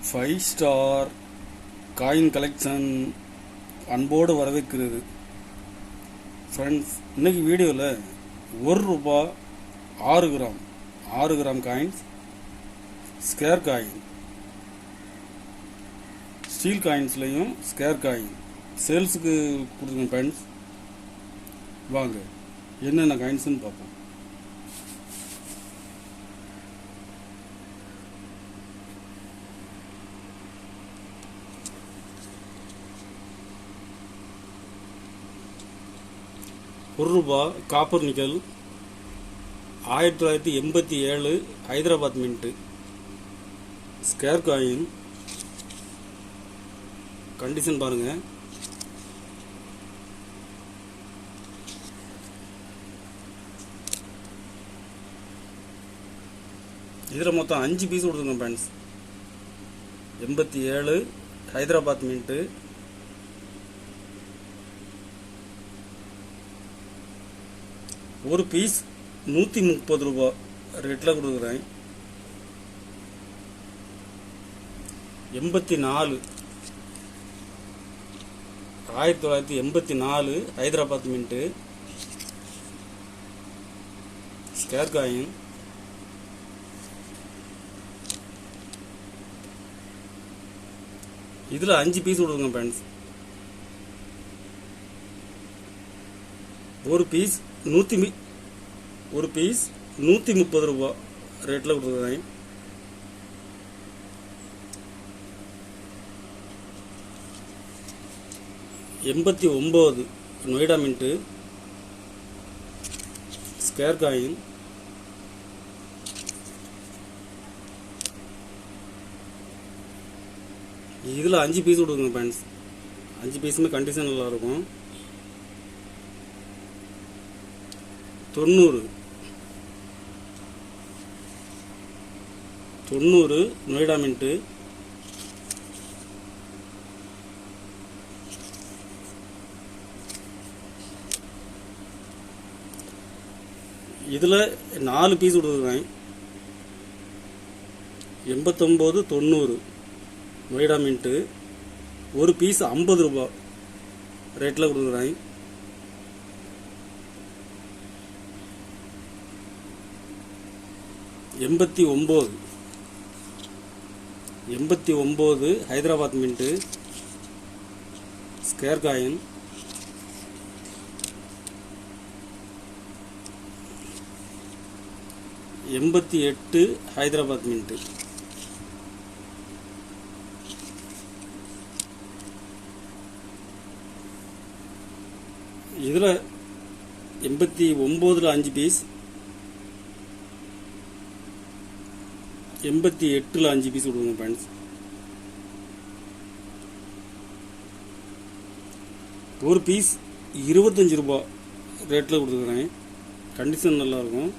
5 star coin collection அன்போடு வரவேற்கிறது. Friends, இன்னைக்கு வீடியோவில் ₹1 6 gram coins, square coin, steel காயின்ஸ்லையும் ஸ்கேர் காயின் சேல்ஸுக்கு கொடுத்துருங்க ஃப்ரெண்ட்ஸ். வாங்க என்னென்ன காயின்ஸ்னு பார்ப்போம். ₹1 copper nickel 1987 Hyderabad mint square coin. Condition பாருங்க. இதில் மொத்தம் 5 பீஸ் கொடுத்துருங்க ஃப்ரெண்ட்ஸ். 87 ஹைதராபாத் மின்ட்டு. ஒரு பீஸ் ₹130 ரேட்டில் கொடுக்குறேன். 84 1984 ஹைதராபாத் மின்ட்டு ஸ்கேர் காயின். இதில் 5 பீஸ் கொடுக்குங்க ஃப்ரெண்ட்ஸ். ஒரு பீஸ் ₹130 ரேட்டில் கொடுக்குறேன். 89 நொய்டா மின்ட்டு ஸ்கேர் காயின். இதில் 5 பீஸ் கொடுக்குங்க ஃப்ரெண்ட்ஸ். 5 பீஸுமே கண்டிஷன் நல்லா இருக்கும். 90 நொய்டா மின்ட்டு. இதில் 4 பீஸ் கொடுக்குறேன். 89 90 நொய்டா மின்ட்டு. ஒரு பீஸ் ₹50 ரேட்டில் கொடுக்குறேன். 89 Hyderabad mint square coin. 88 Hyderabad mint. இதில் 89ல் 5 பீஸ், 88ல் 5 பீஸ் கொடுங்க ஃப்ரெண்ட்ஸ். ஒரு பீஸ் ₹25 ரேட்டில் கொடுத்துக்கிறேன். கண்டிஷன் நல்லாயிருக்கும்.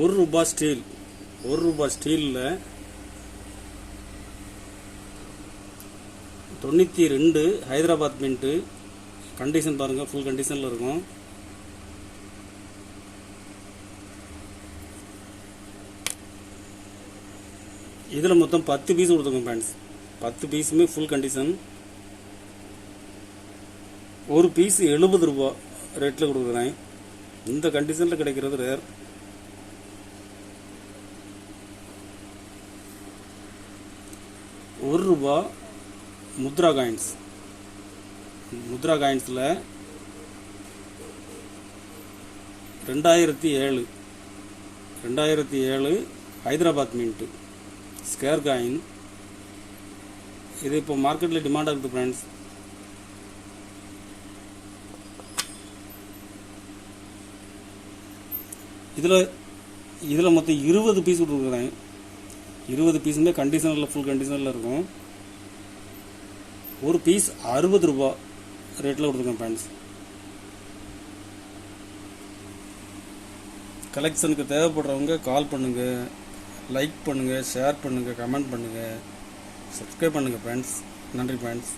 ₹1 ஸ்டீல், ₹1 ஸ்டீலில் 92 ஹைதராபாத் மின்ட்டு. கண்டிஷன் பாருங்கள், ஃபுல் கண்டிஷனில் இருக்கும். இதில் மொத்தம் 10 பீஸ் கொடுத்துருங்க ஃப்ரெண்ட்ஸ். 10 பீஸுமே ஃபுல் கண்டிஷன். ஒரு பீஸ் ₹70 ரேட்டில் கொடுக்குறேன். இந்த கண்டிஷனில் கிடைக்கிறது ரேர். ₹1 முத்ரா காயின்ஸ். முத்ரா காயின்ஸில் 2007 ஹைதராபாத் மின்ட்டு ஸ்கேர் காயின். இது இப்போ மார்க்கெட்டில் டிமாண்டாக இருக்குது ஃப்ரெண்ட்ஸ். இதில் மொத்தம் 20 பீஸ் கொடுக்குறேன். 20 பீஸுமே கண்டிஷனில் ஃபுல் கண்டிஷனில் இருக்கும். ஒரு பீஸ் ₹60 ரேட்டில் கொடுத்துருக்கேன் ஃப்ரெண்ட்ஸ். கலெக்ஷனுக்கு தேவைப்படுறவங்க கால் பண்ணுங்கள், லைக் பண்ணுங்கள், ஷேர் பண்ணுங்கள், கமெண்ட் பண்ணுங்கள், சப்ஸ்கிரைப் பண்ணுங்கள் ஃப்ரெண்ட்ஸ். நன்றி ஃப்ரெண்ட்ஸ்.